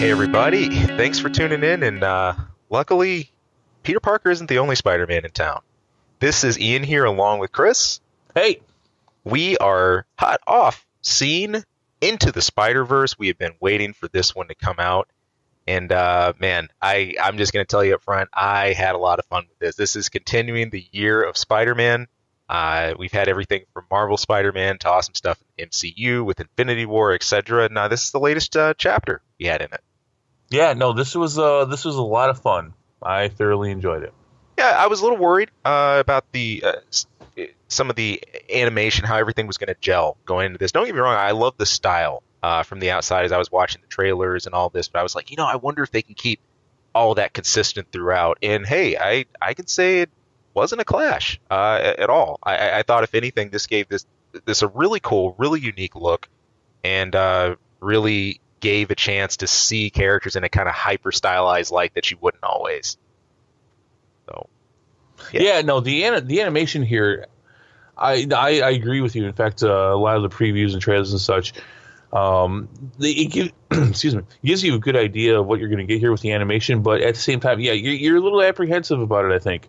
Hey everybody, thanks for tuning in, and luckily, Peter Parker isn't the only Spider-Man in town. This is Ian here along with Chris. Hey, We are hot off scene Into the Spider-Verse. We have been waiting for this one to come out, and man, I'm just going to tell you up front, I had a lot of fun with this. This is continuing the year of Spider-Man. We've had everything from Marvel Spider-Man to awesome stuff in MCU with Infinity War, etc. And this is the latest chapter we had in it. yeah, no, this was a lot of fun. I thoroughly enjoyed it. Yeah, I was a little worried about some of the animation, how everything was going to gel going into this. Don't get me wrong, I love the style from the outside as I was watching the trailers and all this, but I was like, I wonder if they can keep all that consistent throughout. And hey, I can say it wasn't a clash at all. I thought, if anything, this gave this a really cool, really unique look, and really gave a chance to see characters in a kind of hyper stylized light that you wouldn't always. So, Yeah, no, the animation here, I agree with you. In fact, a lot of the previews and trailers and such, excuse me, gives you a good idea of what you're going to get here with the animation. But at the same time, yeah, you're a little apprehensive about it, I think.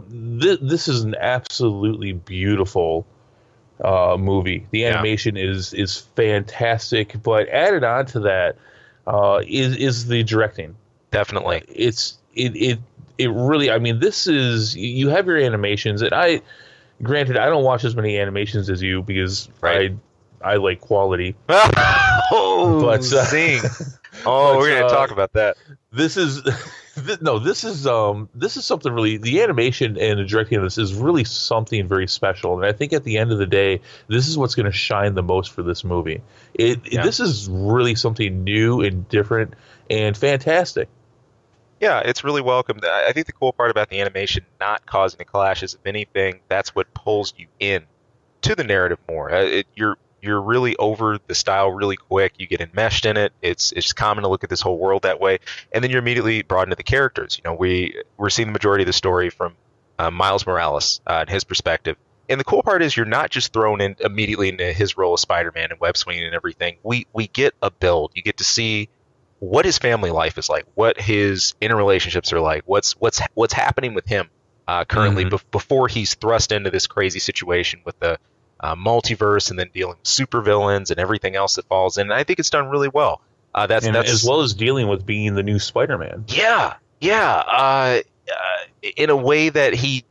This is an absolutely beautiful movie. The animation is fantastic, but added on to that is the directing. Definitely. It really, I mean, this is, you have your animations, and granted, I don't watch as many animations as you because I like quality. Oh, but zing! Oh, we're gonna talk about that. This is this is something really. The animation and the directing of this is really something very special, and I think at the end of the day, this is what's going to shine the most for this movie. This is really something new and different and fantastic. Yeah, it's really welcomed. I think the cool part about the animation not causing a clash is, if anything, that's what pulls you in to the narrative more. You're really over the style really quick. You get enmeshed in it. It's common to look at this whole world that way, and then you're immediately brought into the characters. We're seeing the majority of the story from Miles Morales and his perspective. And the cool part is, you're not just thrown in immediately into his role as Spider-Man and web swinging and everything. We get a build. You get to see what his family life is like, what his interrelationships are like, what's happening with him currently before he's thrust into this crazy situation with the multiverse, and then dealing with supervillains and everything else that falls in. And I think it's done really well. That's as well as dealing with being the new Spider-Man. Yeah. In a way that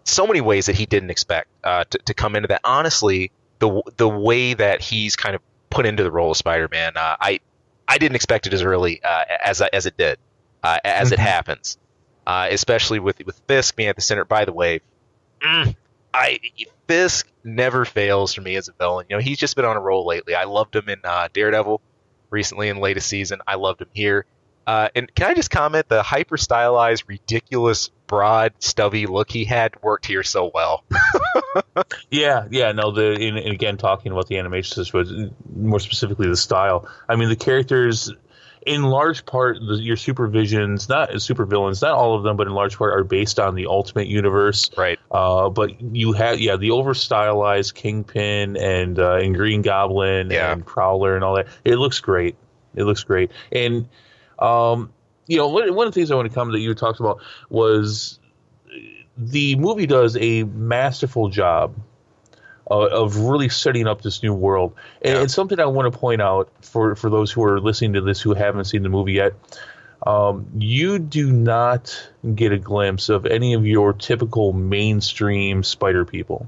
so many ways that he didn't expect to come into that. Honestly, the way that he's kind of put into the role of Spider-Man, I didn't expect it as early as it did, as it happens, especially with Fisk being at the center. By the way, Fisk never fails for me as a villain. He's just been on a roll lately. I loved him in Daredevil recently in latest season. I loved him here. And can I just comment, the hyper stylized, ridiculous, broad, stubby look he had worked here so well. Yeah. No. And again, talking about the animation, was more specifically the style. I mean, the characters, in large part, your supervillains, not all of them, but in large part, are based on the Ultimate Universe. Right. But you have the over stylized Kingpin and Green Goblin and Prowler and all that. It looks great. And one of the things I want to comment that you talked about was the movie does a masterful job of really setting up this new world. And it's something I want to point out for those who are listening to this who haven't seen the movie yet. You do not get a glimpse of any of your typical mainstream spider people.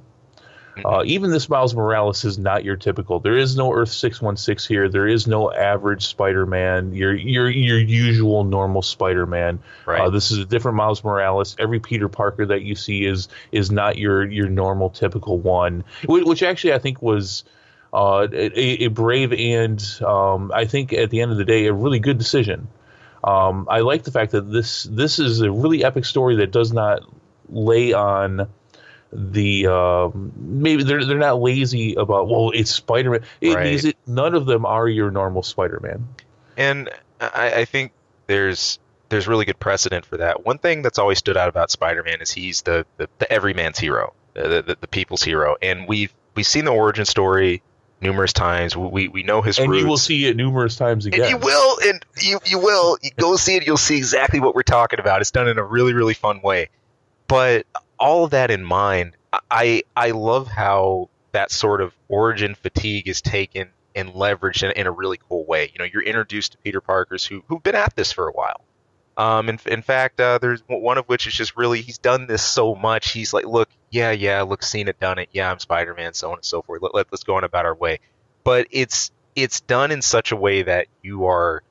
Even this Miles Morales is not your typical. There is no Earth 616 here. There is no average Spider-Man. Your usual normal Spider-Man. Right. This is a different Miles Morales. Every Peter Parker that you see is not your normal typical one, which actually I think was a brave and I think at the end of the day a really good decision. I like the fact that this is a really epic story that does not lay on the maybe they're not lazy about, well, it's Spider-Man. None of them are your normal Spider-Man. And I think there's really good precedent for that. One thing that's always stood out about Spider-Man is he's the everyman's hero, the people's hero. And we've seen the origin story numerous times. We know his and roots. you will see it numerous times again. And you will. You go see it, you'll see exactly what we're talking about. It's done in a really, really fun way. But all of that in mind, I love how that sort of origin fatigue is taken and leveraged in a really cool way. You know, you're introduced to Peter Parkers who've been at this for a while. In fact, there's one of which is just really, he's done this so much. He's like, look, look, seen it, done it. Yeah, I'm Spider-Man, so on and so forth. Let's go on about our way. But it's done in such a way that you are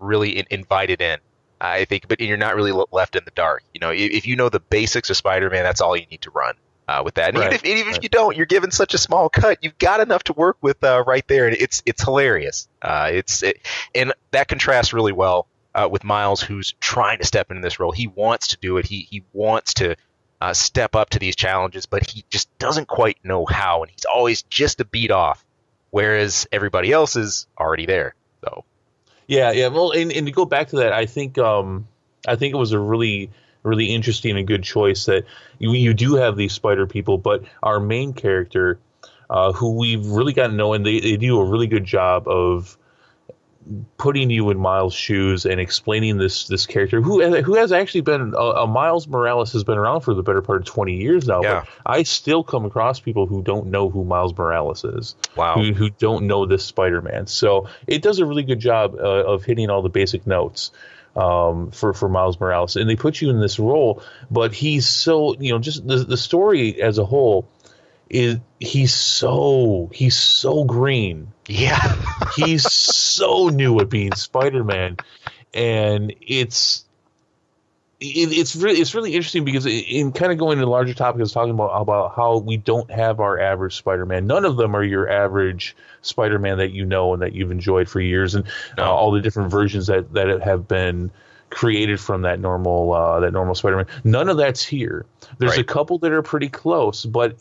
really invited in, I think, but you're not really left in the dark. You know, if you know the basics of Spider-Man, that's all you need to run with that. And Right. even if you don't, you're given such a small cut. You've got enough to work with right there, and it's hilarious. And that contrasts really well with Miles, who's trying to step into this role. He wants to do it. He wants to step up to these challenges, but he just doesn't quite know how, and he's always just a beat off, whereas everybody else is already there. So. Yeah. Well, and to go back to that, I think it was a really, really interesting and good choice that you do have these spider people, but our main character, who we've really gotten to know, and they do a really good job of putting you in Miles' shoes and explaining this character who has actually been Miles Morales has been around for the better part of 20 years now. Yeah. But I still come across people who don't know who Miles Morales is. Wow. Who don't know this Spider-Man. So it does a really good job of hitting all the basic notes for Miles Morales, and they put you in this role. But he's so, just the story as a whole is he's so green. Yeah. He's so new at being Spider-Man, and it's really interesting because in kind of going to the larger topic, I was talking about how we don't have our average Spider-Man. None of them are your average Spider-Man that you know and that you've enjoyed for years, and all the different versions that have been created from that normal Spider-Man. None of that's here. There's a couple that are pretty close, but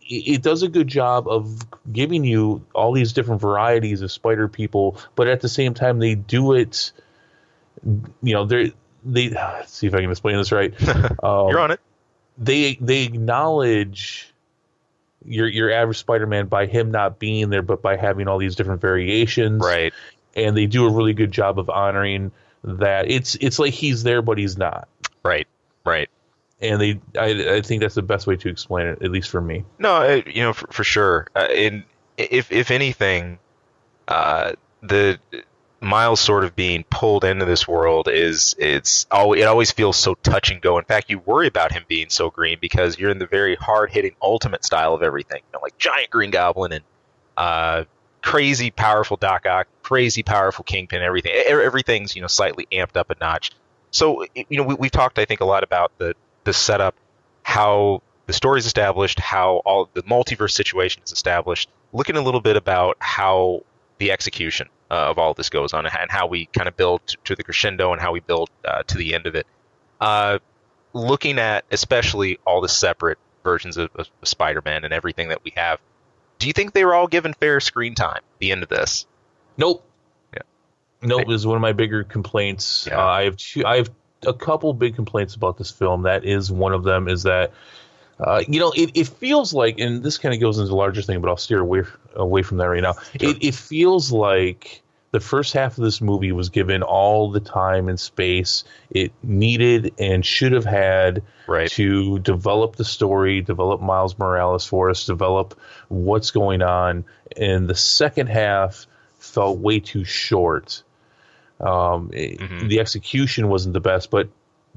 it does a good job of giving you all these different varieties of spider people, but at the same time they do it, they let's see if I can explain this right. You're on it. They acknowledge your average Spider-Man by him not being there, but by having all these different variations. Right. And they do a really good job of honoring that. It's like he's there, but he's not. Right. And I think that's the best way to explain it, at least for me. No, for sure. And if anything, the Miles sort of being pulled into this world it always feels so touch and go. In fact, you worry about him being so green because you're in the very hard hitting ultimate style of everything. Like giant Green Goblin and crazy powerful Doc Ock, crazy powerful Kingpin. Everything's slightly amped up a notch. So we've talked, I think, a lot about the setup, how the story's established, how all the multiverse situation is established. Looking a little bit about how the execution of all of this goes on and how we kind of build to the crescendo and how we build to the end of it. Looking at especially all the separate versions of Spider-Man and everything that we have, do you think they were all given fair screen time at the end of this? Nope. Yeah. Nope is one of my bigger complaints. Yeah. I have a couple big complaints about this film. That is one of them, is that it feels like, and this kind of goes into the larger thing, but I'll steer away from that right now. Sure. It feels like the first half of this movie was given all the time and space it needed and should have had to develop the story, develop Miles Morales for us, develop what's going on. And the second half felt way too short. The execution wasn't the best, but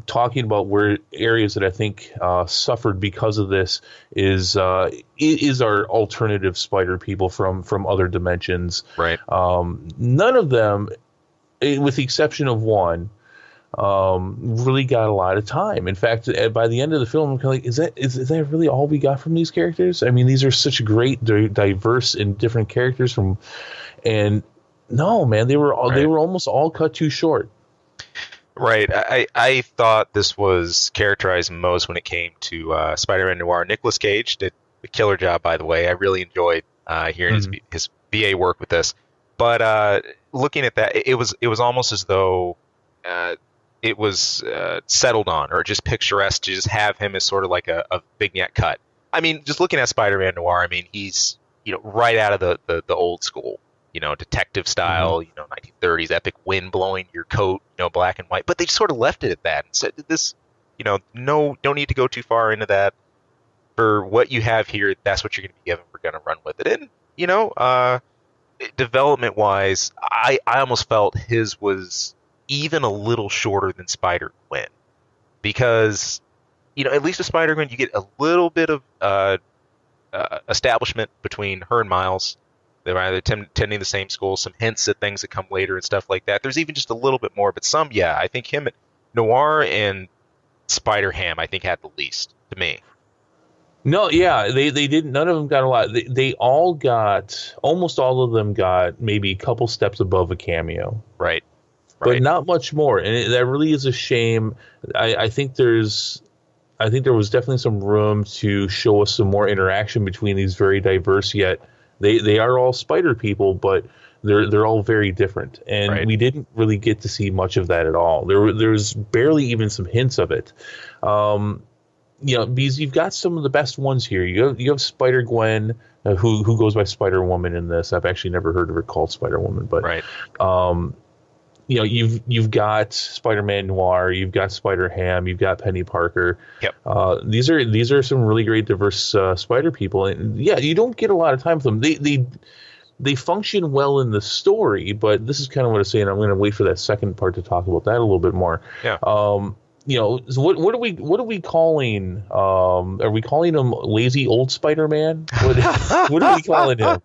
talking about where areas that I think suffered because of this is our alternative spider people from other dimensions. Right. None of them, with the exception of one, really got a lot of time. In fact, by the end of the film, I'm kind of like, is that really all we got from these characters? I mean, these are such great, diverse and different characters and no, man, they were almost all cut too short. Right. I thought this was characterized most when it came to Spider-Man Noir. Nicolas Cage did a killer job, by the way. I really enjoyed hearing his VA work with this. But looking at that, it was almost as though it was settled on, or just picturesque to just have him as sort of like a vignette cut. I mean, just looking at Spider-Man Noir, I mean, he's right out of the old school, detective style, 1930s epic wind blowing your coat, black and white. But they sort of left it at that and said this, no, don't need to go too far into that. For what you have here, that's what you're going to be given. We're going to run with it. And, development wise, I almost felt his was even a little shorter than Spider-Gwen, because at least with Spider-Gwen you get a little bit of establishment between her and Miles. They're either attending the same school, some hints at things that come later and stuff like that. There's even just a little bit more, but some, yeah, I think him, Noir and Spider-Ham, I think had the least to me. No, yeah, they didn't. None of them got a lot. They all got, almost all of them got maybe a couple steps above a cameo. Right. But not much more, and that really is a shame. I think there was definitely some room to show us some more interaction between these very diverse, yet they are all spider people, but they're all very different, and we didn't really get to see much of that at all. There's barely even some hints of it. Because you've got some of the best ones here. You have Spider-Gwen, who goes by Spider-Woman in this. I've actually never heard of her called Spider-Woman, but you've got Spider-Man Noir, you've got Spider-Ham, you've got Penny Parker. Yep. These are some really great diverse spider people, and yeah, you don't get a lot of time with them. They function well in the story, but this is kind of what I'm saying. I'm going to wait for that second part to talk about that a little bit more. Yeah. So what are we calling? Are we calling him lazy old Spider-Man? What are we calling him?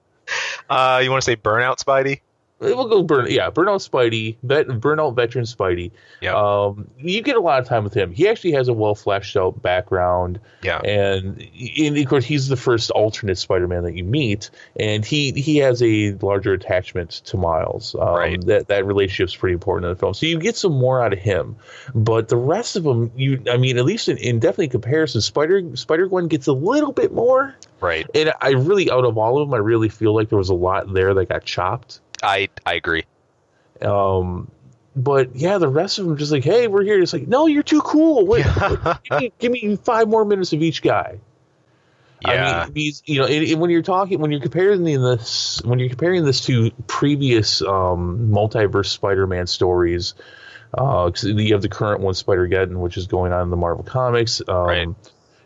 You want to say Burnout Spidey? We'll go Burnout Spidey, Burnout Veteran Spidey. Yeah. You get a lot of time with him. He actually has a well fleshed out background. Yeah. And of course, he's the first alternate Spider-Man that you meet, and he has a larger attachment to Miles. That relationship's pretty important in the film. So you get some more out of him, but the rest of them, at least in definitely comparison, Spider-Gwen gets a little bit more. Right. And I really, out of all of them, I really feel like there was a lot there that got chopped. I agree. But yeah, the rest of them just like, hey, we're here. It's like, no, you're too cool. Wait, give me 5 more minutes of each guy. Yeah. I mean, these, when you're comparing this to previous multiverse Spider-Man stories, you have the current one, Spider-Geddon, which is going on in the Marvel Comics. And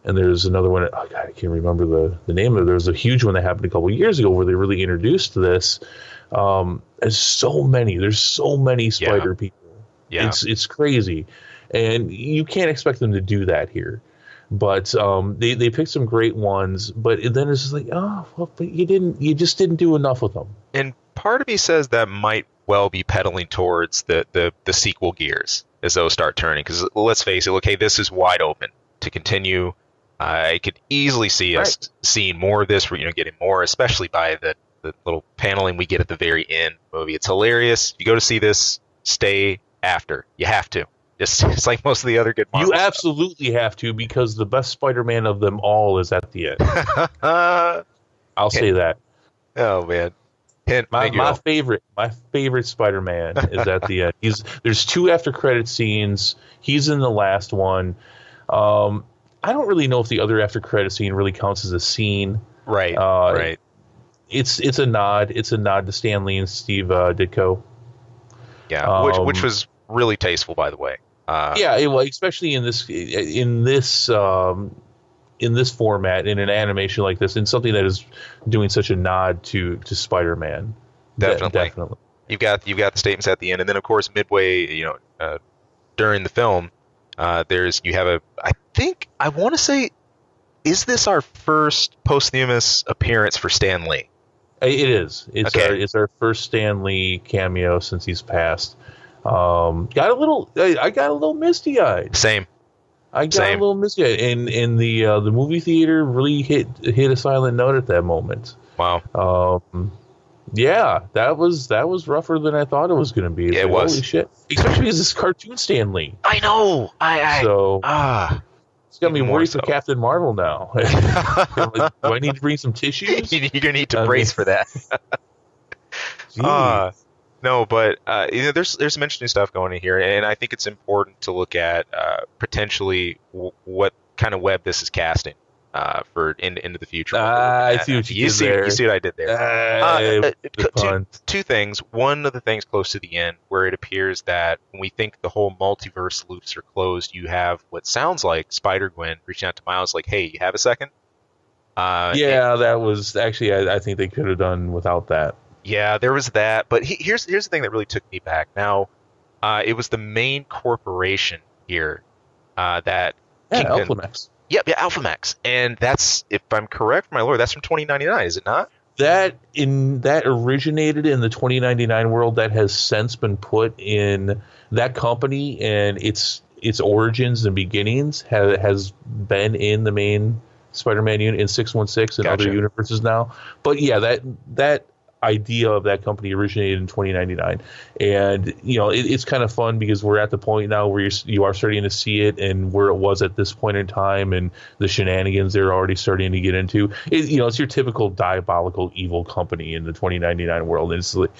there's another one. Oh God, I can't remember the name of it. There was a huge one that happened a couple of years ago where they really introduced this. There's so many spider people. Yeah. It's crazy, and you can't expect them to do that here. But they picked some great ones. But then it's just like, but you just didn't do enough with them. And part of me says that might well be pedaling towards the sequel gears as those start turning. Because let's face it, okay, this is wide open to continue. I could easily see us seeing more of this. Getting more, especially by the little paneling we get at the very end of the movie. It's hilarious. You go to see this, stay after. You have to. It's like most of the other good Marvel You absolutely have to, because the best Spider-Man of them all is at the end. I'll say that. Oh man. My favorite Spider-Man is at the end. There's 2 after credit scenes. He's in the last one. I don't really know if the other after credit scene really counts as a scene. Right. It's a nod. It's a nod to Stan Lee and Steve Ditko. Yeah, which was really tasteful, by the way. Especially in this format, in an animation like this, in something that is doing such a nod to Spider-Man. Definitely. You've got the statements at the end, and then of course midway, during the film, I want to say, is this our first posthumous appearance for Stan Lee? It is. It's our first Stan Lee cameo since he's passed. I got a little misty eyed. Same. A little misty eyed, and the movie theater really hit a silent note at that moment. Wow. Yeah, that was rougher than I thought it was going to be. It was. Holy shit! Especially because it's cartoon Stan Lee. I know. It's got me worried for Captain Marvel now. Do I need to bring some tissues? You're gonna need to brace for that. No, but there's some interesting stuff going in here, and I think it's important to look at potentially what kind of web this is casting. for into the future. I see what you did there. You see what I did there. The pun. Two things. One of the things close to the end, where it appears that when we think the whole multiverse loops are closed, you have what sounds like Spider-Gwen reaching out to Miles, like, "Hey, you have a second?" That was actually. I think they could have done without that. Yeah, there was that. But here's the thing that really took me back. Now, it was the main corporation here that. Alphamax. Yep, yeah, Alphamax, and that's, if I'm correct, my lord, that's from 2099, is it not? That originated in the 2099 world. That has since been put in that company, and its origins and beginnings has been in the main Spider-Man unit in 616 and other universes now. But yeah, that idea of that company originated in 2099, and it's kind of fun because we're at the point now where you are starting to see it and where it was at this point in time, and the shenanigans they're already starting to get into. It's your typical diabolical evil company in the 2099 world, and it's like,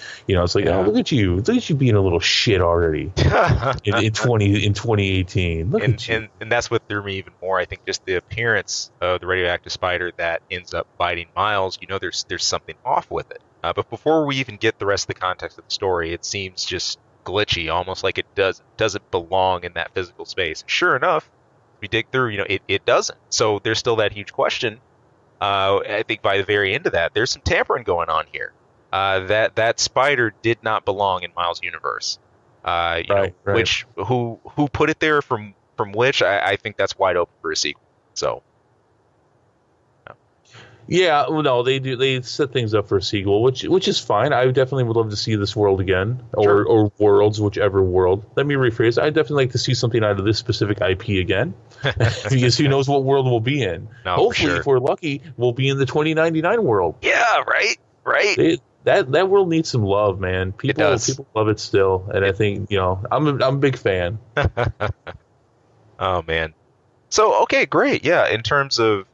oh, look at you being a little shit already in 2018. Look at you. And that's what threw me even more. I think just the appearance of the radioactive spider that ends up biting Miles. There's something off with it. But before we even get the rest of the context of the story, it seems just glitchy, almost like it doesn't belong in that physical space. Sure enough, we dig through, it doesn't. So there's still that huge question. I think by the very end of that, there's some tampering going on here. That spider did not belong in Miles' universe. Right. Which who put it there from which I think that's wide open for a sequel. So. Yeah, well, no, they do. They set things up for a sequel, which is fine. I definitely would love to see this world again, or worlds, whichever world. Let me rephrase. I'd definitely like to see something out of this specific IP again, because who knows what world we'll be in. No, hopefully, if we're lucky, we'll be in the 2099 world. Yeah, right. That world needs some love, man. People love it still, and I think I'm a big fan. Oh man. So okay, great. Yeah, in terms of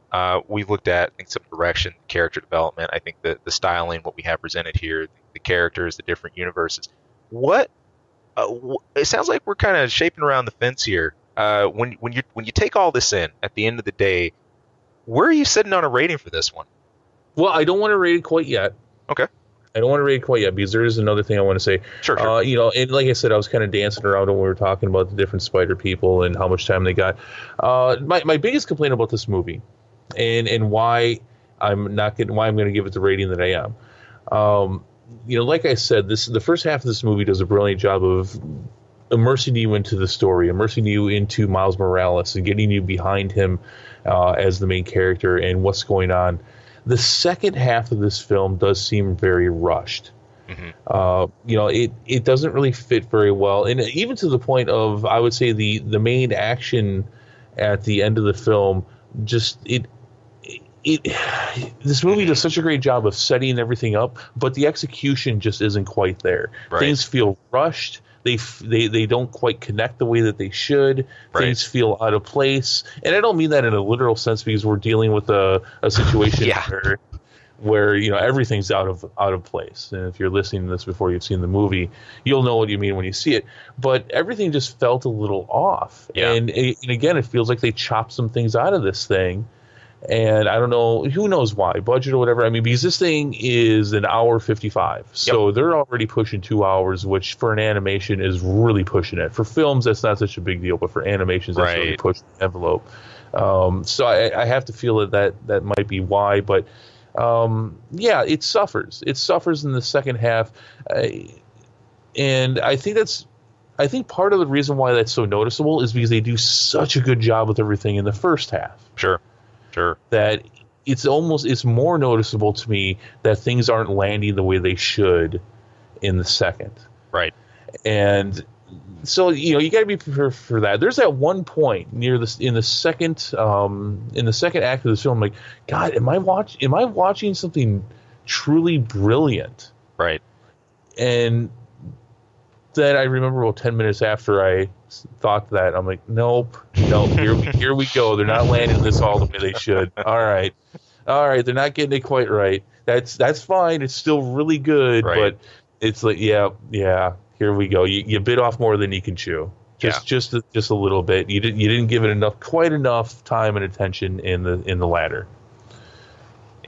we've looked at, I think, some direction, character development. I think the styling, what we have presented here, the characters, the different universes. What it sounds like we're kind of shaping around the fence here. When you take all this in, at the end of the day, where are you sitting on a rating for this one? Well, I don't want to rate it quite yet. Okay. I don't want to rate it quite yet because there is another thing I want to say. Sure. And like I said, I was kind of dancing around when we were talking about the different spider people and how much time they got. My biggest complaint about this movie, and why I'm going to give it the rating that I am. Like I said, the first half of this movie does a brilliant job of immersing you into the story, immersing you into Miles Morales and getting you behind him as the main character and what's going on. The second half of this film does seem very rushed. Mm-hmm. It doesn't really fit very well, and even to the point of, I would say, the main action at the end of the film, just this movie does such a great job of setting everything up, but the execution just isn't quite there. Right. Things feel rushed. They don't quite connect the way that they should. Right. Things feel out of place, and I don't mean that in a literal sense, because we're dealing with a situation where everything's out of place. And if you're listening to this before you've seen the movie, you'll know what you mean when you see it. But everything just felt a little off, and again, it feels like they chopped some things out of this thing. And I don't know, who knows why, budget or whatever. I mean, because this thing is an hour 55. So they're already pushing 2 hours, which for an animation is really pushing it. For films, that's not such a big deal, but for animations, that's really pushing the envelope. So I have to feel that might be why. But it suffers. It suffers in the second half. And I think part of the reason why that's so noticeable is because they do such a good job with everything in the first half. Sure. That it's more noticeable to me that things aren't landing the way they should in the second. Right. And so you got to be prepared for that. There's that one point near this in the second act of this film, like, God, am I watching something truly brilliant? Right. And then I remember about 10 minutes after I thought that, I'm like, nope, here we go. They're not landing this all the way they should. All right, they're not getting it quite right. That's fine. It's still really good, but it's like, yeah, here we go. You bit off more than you can chew. Just a little bit. You didn't give it quite enough time and attention in the latter.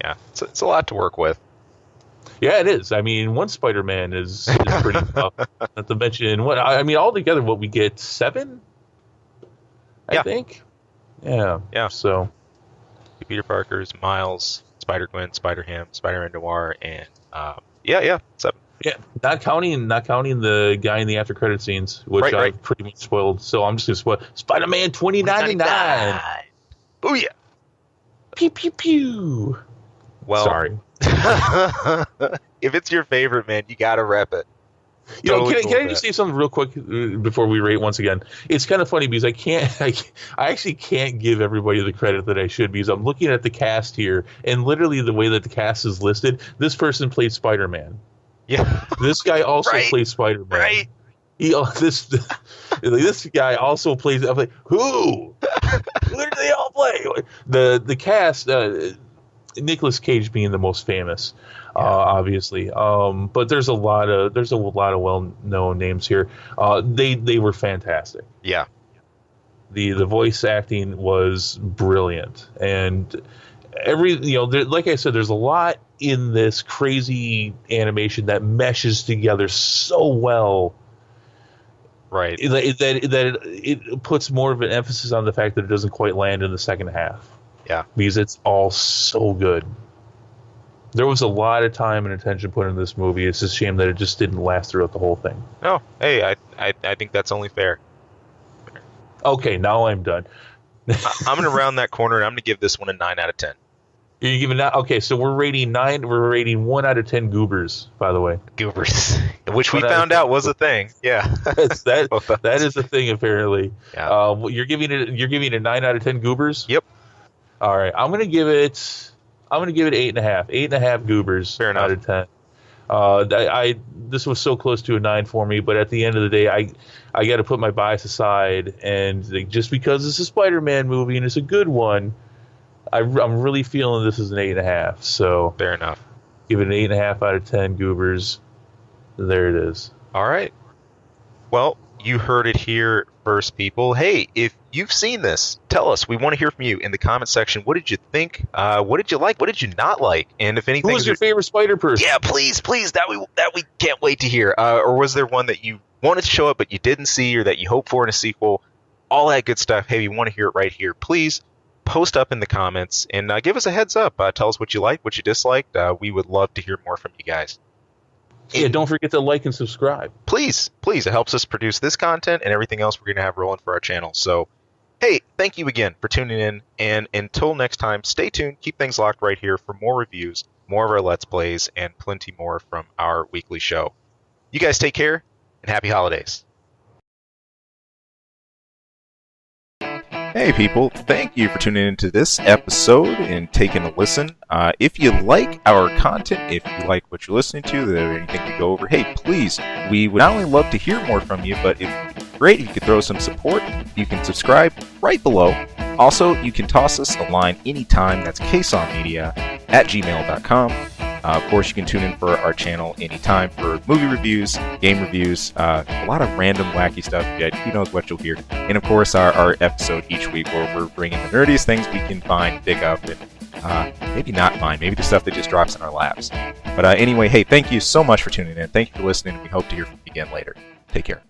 Yeah, it's a lot to work with. Yeah, it is. I mean, one Spider-Man is pretty tough. Not to mention altogether, what we get 7, I think. Yeah. So, Peter Parker's, Miles, Spider-Gwen, Spider-Ham, Spider-Man Noir, and 7. Yeah, not counting the guy in the after credit scenes, which I've pretty much spoiled. So I'm just gonna spoil Spider-Man 2099. Booyah! Pew pew pew. Well, sorry. If it's your favorite, man, you gotta rep it. Totally can I just say something real quick before we rate once again? It's kind of funny because I actually can't give everybody the credit that I should, because I'm looking at the cast here, and literally the way that the cast is listed, this person played Spider-Man. Yeah. This guy also plays Spider-Man. Right. This guy also plays. I'm like, who? Who do they all play? The cast. Nicolas Cage being the most famous, obviously. But there's a lot of well-known names here. They were fantastic. Yeah. The voice acting was brilliant, and like I said, there's a lot in this crazy animation that meshes together so well. Right. That it puts more of an emphasis on the fact that it doesn't quite land in the second half. Yeah. Because it's all so good. There was a lot of time and attention put into this movie. It's a shame that it just didn't last throughout the whole thing. No. Hey, I think that's only fair. Okay, now I'm done. I'm going to round that corner, and I'm going to give this one a 9 out of 10. You're giving that? Okay, so we're rating 9. We're rating 1 out of 10 goobers, by the way. Goobers, which we found out was a thing. Yeah, that is a thing apparently. Yeah. You're giving it a 9 out of 10 goobers. Yep. All right, I'm gonna give it 8.5. 8.5 goobers. Fair enough. Out of 10. This was so close to a 9 for me, but at the end of the day, I got to put my bias aside, and just because it's a Spider-Man movie and it's a good one, I'm really feeling this is an 8.5. So fair enough. Give it an 8.5 out of 10 goobers. There it is. All right. Well, you heard it here first, people. Hey, if you've seen this, tell us. We want to hear from you in the comment section. What did you think? What did you like? What did you not like? And if anything, who was your favorite Spider person? Yeah, please, that we can't wait to hear. Or was there one that you wanted to show up but you didn't see, or that you hope for in a sequel? All that good stuff. Hey, we want to hear it right here. Please post up in the comments and give us a heads up. Tell us what you liked, what you disliked. We would love to hear more from you guys. Yeah, don't forget to like and subscribe. Please. It helps us produce this content and everything else we're going to have rolling for our channel. So, hey, thank you again for tuning in. And until next time, stay tuned. Keep things locked right here for more reviews, more of our Let's Plays, and plenty more from our weekly show. You guys take care, and happy holidays. Hey people, thank you for tuning into this episode and taking a listen. If you like our content, if you like what you're listening to, or anything we go over, hey, please, we would not only love to hear more from you, but if great if you could throw some support. You can subscribe right below. Also, you can toss us a line anytime. That's ksongmedia@gmail.com. Of course, you can tune in for our channel anytime for movie reviews, game reviews, a lot of random wacky stuff. Who knows what you'll hear. And of course, our episode each week where we're bringing the nerdiest things we can find, pick up, and maybe not find. Maybe the stuff that just drops in our laps. But anyway, hey, thank you so much for tuning in. Thank you for listening. We hope to hear from you again later. Take care.